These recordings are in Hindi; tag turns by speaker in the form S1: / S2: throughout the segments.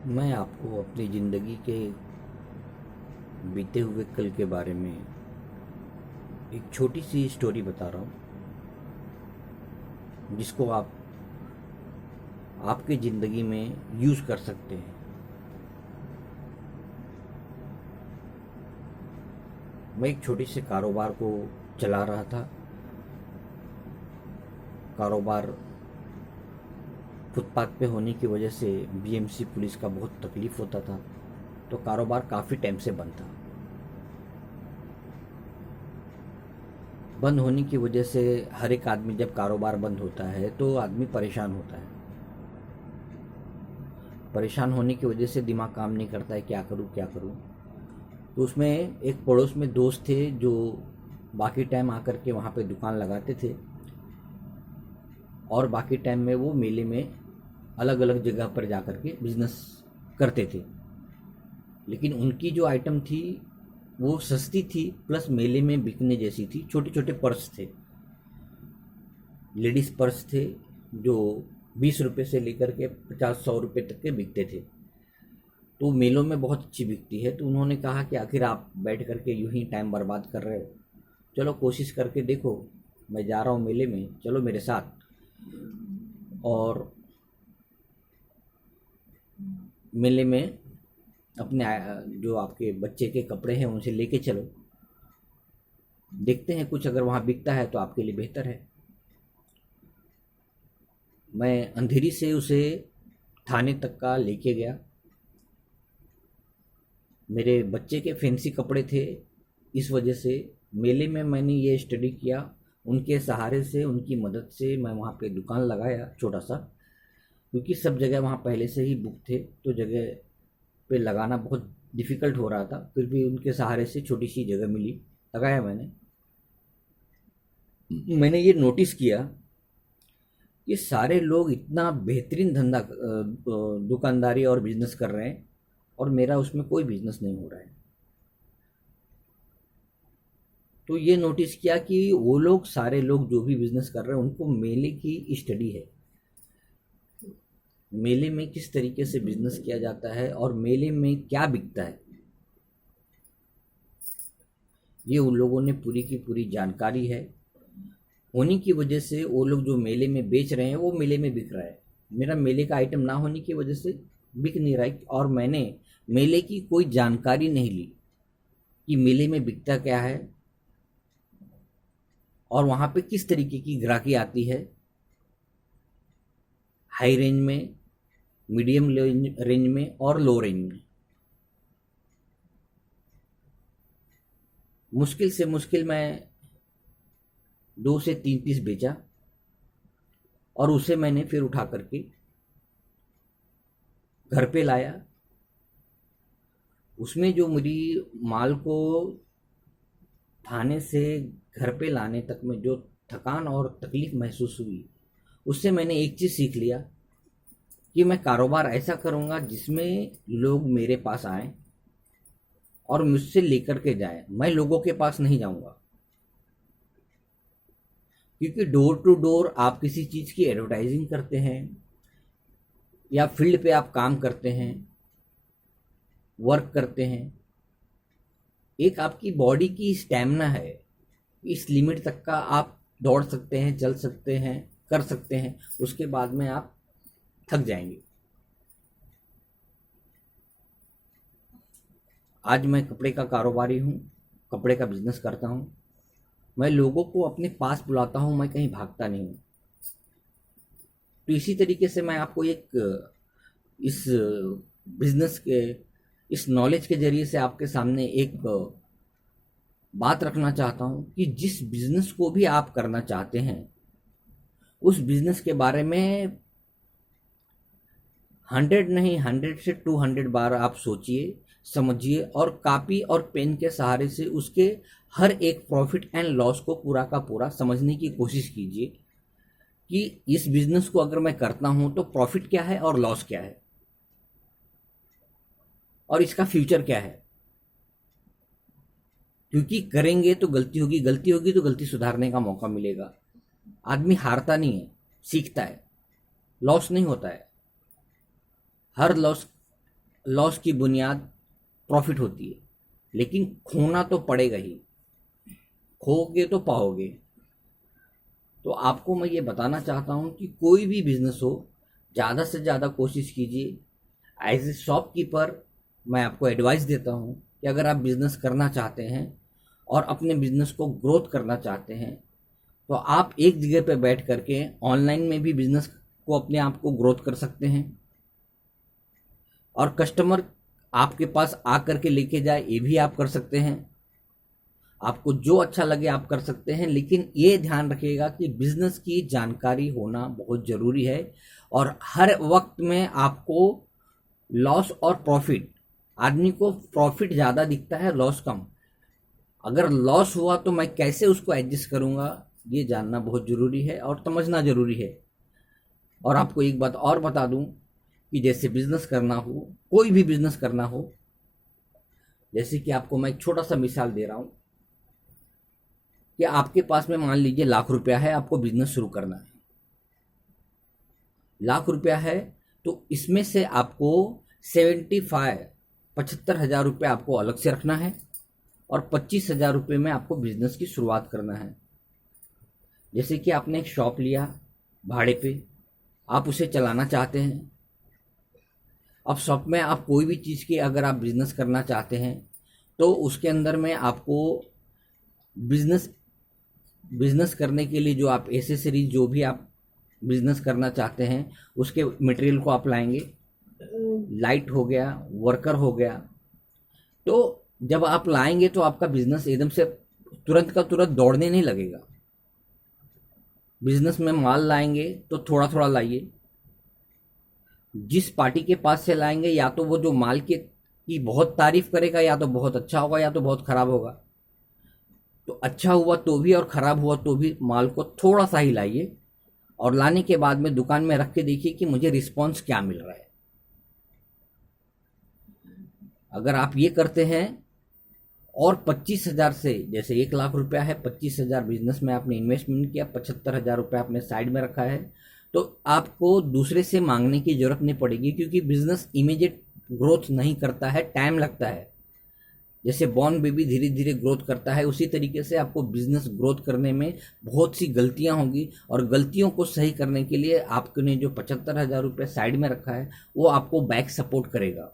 S1: मैं आपको अपनी ज़िंदगी के बीते हुए कल के बारे में एक छोटी सी स्टोरी बता रहा हूँ जिसको आप आपकी ज़िंदगी में यूज़ कर सकते हैं। मैं एक छोटे से कारोबार को चला रहा था। कारोबार फुटपाथ पे होने की वजह से बीएमसी पुलिस का बहुत तकलीफ़ होता था, तो कारोबार काफ़ी टाइम से बंद था। बंद होने की वजह से हर एक आदमी, जब कारोबार बंद होता है तो आदमी परेशान होता है। परेशान होने की वजह से दिमाग काम नहीं करता है, क्या करूं क्या करूं। तो उसमें एक पड़ोस में दोस्त थे जो बाकी टाइम आकर के वहाँ पे दुकान लगाते थे, और बाकी टाइम में वो मेले में अलग अलग जगह पर जा कर के बिजनेस करते थे। लेकिन उनकी जो आइटम थी वो सस्ती थी, प्लस मेले में बिकने जैसी थी। छोटे छोटे पर्स थे, लेडीज़ पर्स थे, जो 20 रुपये से लेकर के 50-100 रुपये तक के बिकते थे। तो मेलों में बहुत अच्छी बिकती है। तो उन्होंने कहा कि आखिर आप बैठ करके यूं ही टाइम बर्बाद कर रहे हो, चलो कोशिश करके देखो, मैं जा रहा हूँ मेले में, चलो मेरे साथ। और मेले में अपने जो आपके बच्चे के कपड़े हैं उनसे लेके चलो, देखते हैं कुछ अगर वहाँ बिकता है तो आपके लिए बेहतर है। मैं अंधेरी से उसे थाने तक का लेके गया। मेरे बच्चे के फैंसी कपड़े थे, इस वजह से मेले में मैंने ये स्टडी किया। उनके सहारे से, उनकी मदद से मैं वहाँ पे दुकान लगाया छोटा सा, क्योंकि सब जगह वहाँ पहले से ही बुक थे, तो जगह पे लगाना बहुत डिफ़िकल्ट हो रहा था। फिर भी उनके सहारे से छोटी सी जगह मिली, लगाया मैंने। मैंने ये नोटिस किया कि सारे लोग इतना बेहतरीन धंधा दुकानदारी और बिजनेस कर रहे हैं, और मेरा उसमें कोई बिजनेस नहीं हो रहा है। तो ये नोटिस किया कि वो लोग, सारे लोग जो भी बिजनेस कर रहे हैं, उनको मेले की स्टडी है। मेले में किस तरीके से बिजनेस किया जाता है और मेले में क्या बिकता है, ये उन लोगों ने पूरी की पूरी जानकारी है। होने की वजह से वो लोग जो मेले में बेच रहे हैं वो मेले में बिक रहा है। मेरा मेले का आइटम ना होने की वजह से बिक नहीं रहा है, और मैंने मेले की कोई जानकारी नहीं ली कि मेले में बिकता क्या है और वहाँ पे किस तरीके की ग्राहकी आती है। हाई रेंज में, मीडियम रेंज में और लो रेंज में। मुश्किल से मुश्किल मैं 2 से 3 पीस बेचा, और उसे मैंने फिर उठा करके घर पे लाया। उसमें जो मेरी माल को थाने से घर पे लाने तक में जो थकान और तकलीफ महसूस हुई, उससे मैंने एक चीज़ सीख लिया कि मैं कारोबार ऐसा करूँगा जिसमें लोग मेरे पास आएँ और मुझसे लेकर के जाएं। मैं लोगों के पास नहीं जाऊँगा, क्योंकि डोर टू डोर आप किसी चीज़ की एडवर्टाइजिंग करते हैं या फील्ड पे आप काम करते हैं, वर्क करते हैं, एक आपकी बॉडी की स्टैमिना है, इस लिमिट तक का आप दौड़ सकते हैं, चल सकते हैं, कर सकते हैं, उसके बाद में आप थक जाएंगे। आज मैं कपड़े का कारोबारी हूँ, कपड़े का बिजनेस करता हूँ। मैं लोगों को अपने पास बुलाता हूँ, मैं कहीं भागता नहीं हूँ। तो इसी तरीके से मैं आपको एक इस बिजनेस के, इस नॉलेज के जरिए से आपके सामने एक बात रखना चाहता हूँ कि जिस बिजनेस को भी आप करना चाहते हैं, उस बिजनेस के बारे में 100 नहीं, 100 से 200 बार आप सोचिए, समझिए, और कॉपी और पेन के सहारे से उसके हर एक प्रॉफिट एंड लॉस को पूरा का पूरा समझने की कोशिश कीजिए कि इस बिजनेस को अगर मैं करता हूं तो प्रॉफिट क्या है और लॉस क्या है, और इसका फ्यूचर क्या है। क्योंकि करेंगे तो गलती होगी, गलती होगी तो गलती सुधारने का मौका मिलेगा। आदमी हारता नहीं है, सीखता है, लॉस नहीं होता है। हर लॉस लॉस की बुनियाद प्रॉफिट होती है, लेकिन खोना तो पड़ेगा ही, खोगे तो पाओगे। तो आपको मैं ये बताना चाहता हूँ कि कोई भी बिजनेस हो, ज़्यादा से ज़्यादा कोशिश कीजिए। एज ए शॉपकीपर मैं आपको एडवाइस देता हूँ कि अगर आप बिज़नेस करना चाहते हैं और अपने बिज़नेस को ग्रोथ करना चाहते हैं, तो आप एक जगह पे बैठ करके ऑनलाइन में भी बिज़नेस को अपने आप को ग्रोथ कर सकते हैं, और कस्टमर आपके पास आ करके लेके जाए ये भी आप कर सकते हैं। आपको जो अच्छा लगे आप कर सकते हैं, लेकिन ये ध्यान रखिएगा कि बिजनेस की जानकारी होना बहुत ज़रूरी है। और हर वक्त में आपको लॉस और प्रॉफिट, आदमी को प्रॉफिट ज़्यादा दिखता है, लॉस कम। अगर लॉस हुआ तो मैं कैसे उसको एडजस्ट करूँगा, ये जानना बहुत ज़रूरी है और समझना ज़रूरी है। और आपको एक बात और बता दूं कि जैसे बिजनेस करना हो, कोई भी बिजनेस करना हो, जैसे कि आपको मैं एक छोटा सा मिसाल दे रहा हूं कि आपके पास में मान लीजिए ₹1,00,000 है, आपको बिजनेस शुरू करना है। ₹1,00,000 है तो इसमें से आपको 75,000 आपको अलग से रखना है और 25,000 रुपये में आपको बिजनेस की शुरुआत करना है। जैसे कि आपने एक शॉप लिया भाड़े पे, आप उसे चलाना चाहते हैं। अब शॉप में आप कोई भी चीज़ की अगर आप बिजनेस करना चाहते हैं तो उसके अंदर में आपको बिजनेस बिजनेस करने के लिए जो आप एसेसरीज, जो भी आप बिजनेस करना चाहते हैं उसके मटेरियल को आप लाएंगे। लाइट हो गया, वर्कर हो गया। तो जब आप लाएंगे तो आपका बिजनेस एकदम से तुरंत का तुरंत दौड़ने नहीं लगेगा। बिजनेस में माल लाएंगे तो थोड़ा थोड़ा लाइए। जिस पार्टी के पास से लाएंगे या तो वो जो माल की बहुत तारीफ करेगा, या तो बहुत अच्छा होगा या तो बहुत खराब होगा। तो अच्छा हुआ तो भी और खराब हुआ तो भी माल को थोड़ा सा ही लाइए, और लाने के बाद में दुकान में रख के देखिए कि मुझे रिस्पॉन्स क्या मिल रहा है। अगर आप ये करते हैं और 25,000 से, जैसे ₹1,00,000 है, 25,000 बिजनेस में आपने इन्वेस्टमेंट किया, 75,000 रुपये आपने साइड में रखा है, तो आपको दूसरे से मांगने की जरूरत नहीं पड़ेगी, क्योंकि बिजनेस इमीडिएट ग्रोथ नहीं करता है, टाइम लगता है। जैसे बॉर्न बेबी धीरे धीरे ग्रोथ करता है, उसी तरीके से आपको बिजनेस ग्रोथ करने में बहुत सी गलतियां होंगी, और गलतियों को सही करने के लिए आपने जो 75,000 रुपये साइड में रखा है वो आपको बैक सपोर्ट करेगा।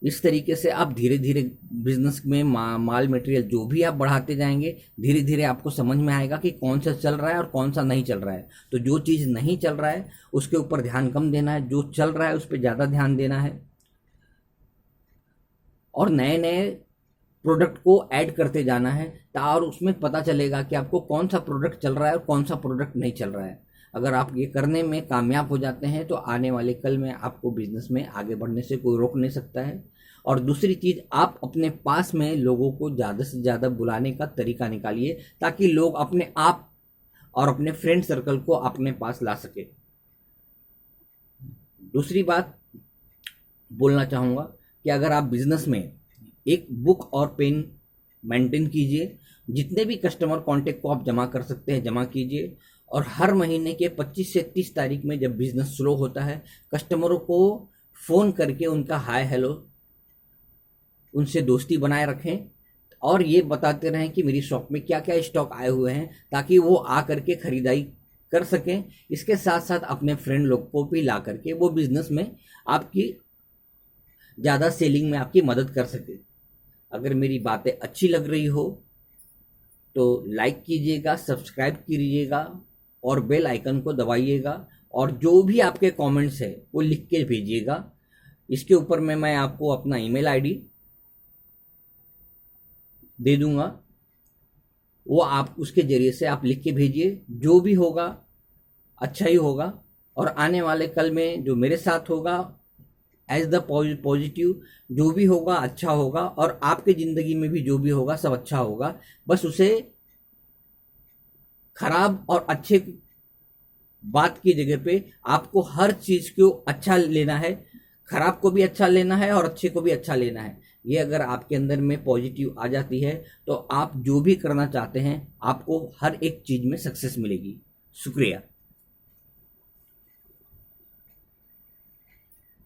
S1: इस तरीके से आप धीरे धीरे बिजनेस में माल मटेरियल जो भी आप बढ़ाते जाएंगे, धीरे धीरे आपको समझ में आएगा कि कौन सा चल रहा है और कौन सा नहीं चल रहा है। तो जो चीज़ नहीं चल रहा है उसके ऊपर ध्यान कम देना है, जो चल रहा है उस पर ज़्यादा ध्यान देना है, और नए नए प्रोडक्ट को ऐड करते जाना है। और उसमें पता चलेगा कि आपको कौन सा प्रोडक्ट चल रहा है और कौन सा प्रोडक्ट नहीं चल रहा है। अगर आप ये करने में कामयाब हो जाते हैं तो आने वाले कल में आपको बिजनेस में आगे बढ़ने से कोई रोक नहीं सकता है। और दूसरी चीज़, आप अपने पास में लोगों को ज़्यादा से ज़्यादा बुलाने का तरीका निकालिए, ताकि लोग अपने आप और अपने फ्रेंड सर्कल को अपने पास ला सके। दूसरी बात बोलना चाहूँगा कि अगर आप बिजनेस में एक बुक और पेन मेंटेन कीजिए, जितने भी कस्टमर कांटेक्ट को आप जमा कर सकते हैं जमा कीजिए, और हर महीने के 25 से 30 तारीख में जब बिजनेस स्लो होता है, कस्टमरों को फ़ोन करके उनका हाय हेलो, उनसे दोस्ती बनाए रखें, और ये बताते रहें कि मेरी शॉप में क्या क्या स्टॉक आए हुए हैं, ताकि वो आ करके ख़रीदारी कर सकें। इसके साथ साथ अपने फ्रेंड लोग को भी ला करके वो बिज़नेस में आपकी ज़्यादा सेलिंग में आपकी मदद कर सके। अगर मेरी बातें अच्छी लग रही हो तो लाइक कीजिएगा, सब्सक्राइब कीजिएगा और बेल आइकन को दबाइएगा, और जो भी आपके कमेंट्स है वो लिख के भेजिएगा। इसके ऊपर में मैं आपको अपना ईमेल आईडी दे दूंगा, वो आप उसके ज़रिए से आप लिख के भेजिए। जो भी होगा अच्छा ही होगा, और आने वाले कल में जो मेरे साथ होगा एज द पॉजिटिव, जो भी होगा अच्छा होगा, और आपके ज़िंदगी में भी जो भी होगा सब अच्छा होगा। बस उसे खराब और अच्छे बात की जगह पे आपको हर चीज़ को अच्छा लेना है, खराब को भी अच्छा लेना है और अच्छे को भी अच्छा लेना है। ये अगर आपके अंदर में पॉजिटिव आ जाती है तो आप जो भी करना चाहते हैं आपको हर एक चीज़ में सक्सेस मिलेगी। शुक्रिया।